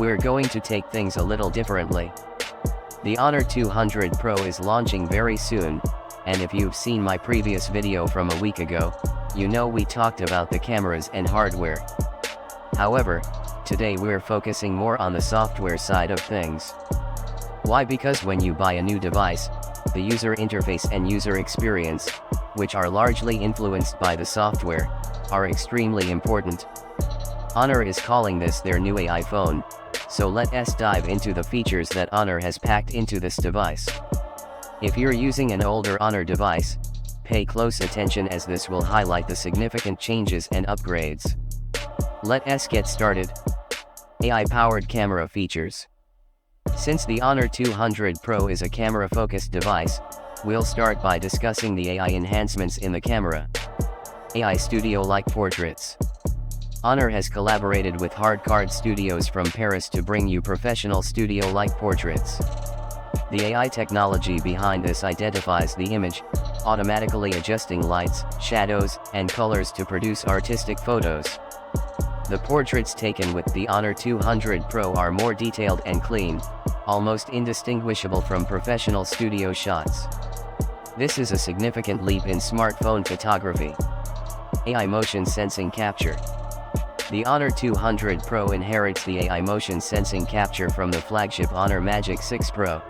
we're going to take things a little differently. The Honor 200 Pro is launching very soon, and if you've seen my previous video from a week ago, you know we talked about the cameras and hardware. However, today we're focusing more on the software side of things. Why? Because when you buy a new device, the user interface and user experience, which are largely influenced by the software, are extremely important. Honor is calling this their new AI phone, so let's dive into the features that Honor has packed into this device. If you're using an older Honor device, pay close attention as this will highlight the significant changes and upgrades. Let's get started. AI-powered camera features. Since the Honor 200 Pro is a camera-focused device, we'll start by discussing the AI enhancements in the camera. AI Studio-like portraits. Honor has collaborated with Hardcard Studios from Paris to bring you professional studio-like portraits. The AI technology behind this identifies the image, automatically adjusting lights, shadows, and colors to produce artistic photos. The portraits taken with the Honor 200 Pro are more detailed and clean, almost indistinguishable from professional studio shots. This is a significant leap in smartphone photography. AI motion sensing capture. The Honor 200 Pro inherits the AI motion sensing capture from the flagship Honor Magic 6 Pro.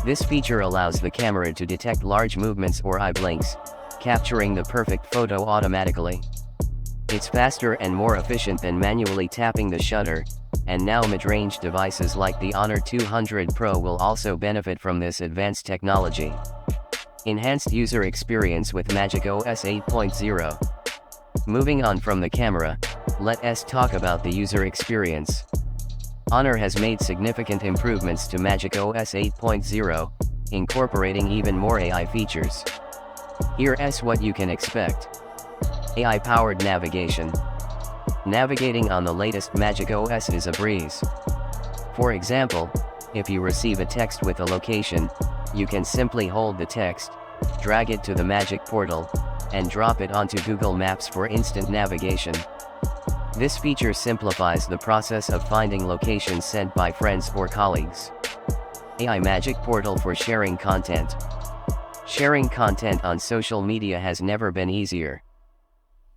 This feature allows the camera to detect large movements or eye blinks, capturing the perfect photo automatically. It's faster and more efficient than manually tapping the shutter, and now mid-range devices like the Honor 200 Pro will also benefit from this advanced technology. Enhanced user experience with MagicOS 8.0. Moving on from the camera, let's talk about the user experience. Honor has made significant improvements to MagicOS 8.0, incorporating even more AI features. Here's what you can expect. AI-powered navigation. Navigating on the latest MagicOS is a breeze. For example, if you receive a text with a location, you can simply hold the text, drag it to the Magic Portal, and drop it onto Google Maps for instant navigation. This feature simplifies the process of finding locations sent by friends or colleagues. AI Magic Portal for sharing content. Sharing content on social media has never been easier.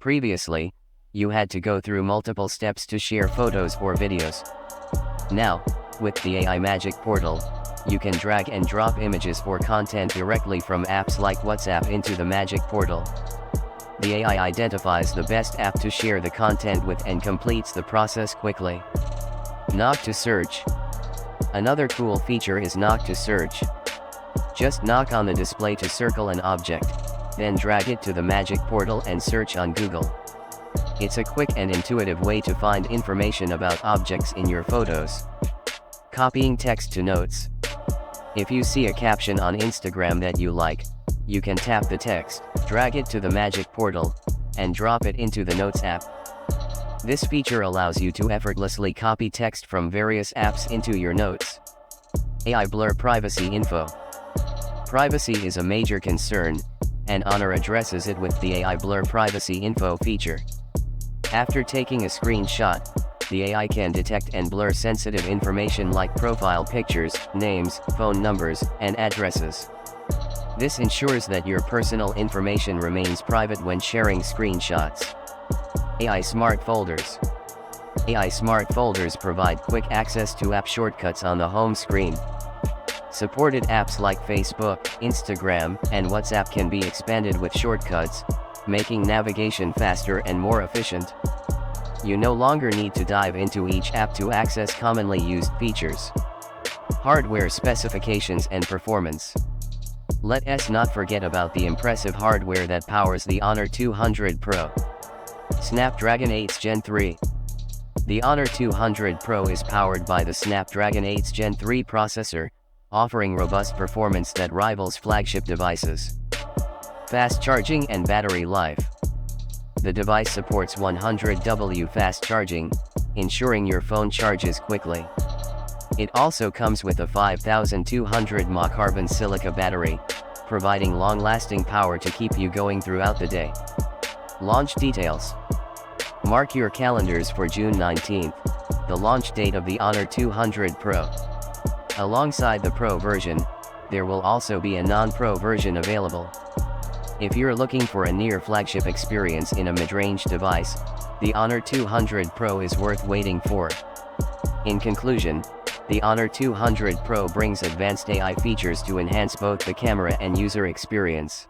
Previously, you had to go through multiple steps to share photos or videos. Now, with the AI Magic Portal, you can drag and drop images or content directly from apps like WhatsApp into the Magic Portal. The AI identifies the best app to share the content with and completes the process quickly. Knock to search. Another cool feature is knock to search. Just knock on the display to circle an object, then drag it to the Magic Portal and search on Google. It's a quick and intuitive way to find information about objects in your photos. Copying text to notes. If you see a caption on Instagram that you like, you can tap the text, drag it to the Magic Portal, and drop it into the Notes app. This feature allows you to effortlessly copy text from various apps into your notes. AI Blur Privacy Info. Privacy is a major concern, and Honor addresses it with the AI Blur Privacy Info feature. After taking a screenshot, the AI can detect and blur sensitive information like profile pictures, names, phone numbers, and addresses. This ensures that your personal information remains private when sharing screenshots. AI Smart Folders. AI Smart Folders provide quick access to app shortcuts on the home screen. Supported apps like Facebook, Instagram, and WhatsApp can be expanded with shortcuts, making navigation faster and more efficient. You no longer need to dive into each app to access commonly used features. Hardware specifications and performance. Let's not forget about the impressive hardware that powers the Honor 200 Pro. Snapdragon 8 Gen 3. The Honor 200 Pro is powered by the Snapdragon 8 Gen 3 processor, offering robust performance that rivals flagship devices. Fast charging and battery life. The device supports 100W fast charging, ensuring your phone charges quickly. It also comes with a 5200 mAh carbon silica battery, providing long-lasting power to keep you going throughout the day. Launch details. Mark your calendars for June 19th. the launch date of the Honor 200 Pro. Alongside the Pro version, there will also be a non-Pro version available. If you're looking for a near flagship experience in a mid-range device, the Honor 200 Pro is worth waiting for. In conclusion, the Honor 200 Pro brings advanced AI features to enhance both the camera and user experience.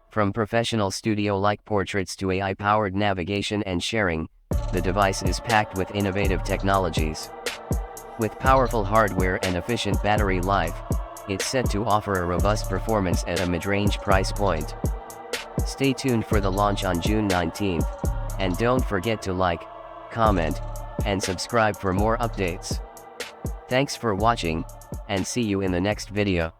From professional studio-like portraits to AI-powered navigation and sharing, the device is packed with innovative technologies. With powerful hardware and efficient battery life, it's set to offer a robust performance at a mid-range price point. Stay tuned for the launch on June 19th, and don't forget to like, comment, and subscribe for more updates. Thanks for watching, and see you in the next video.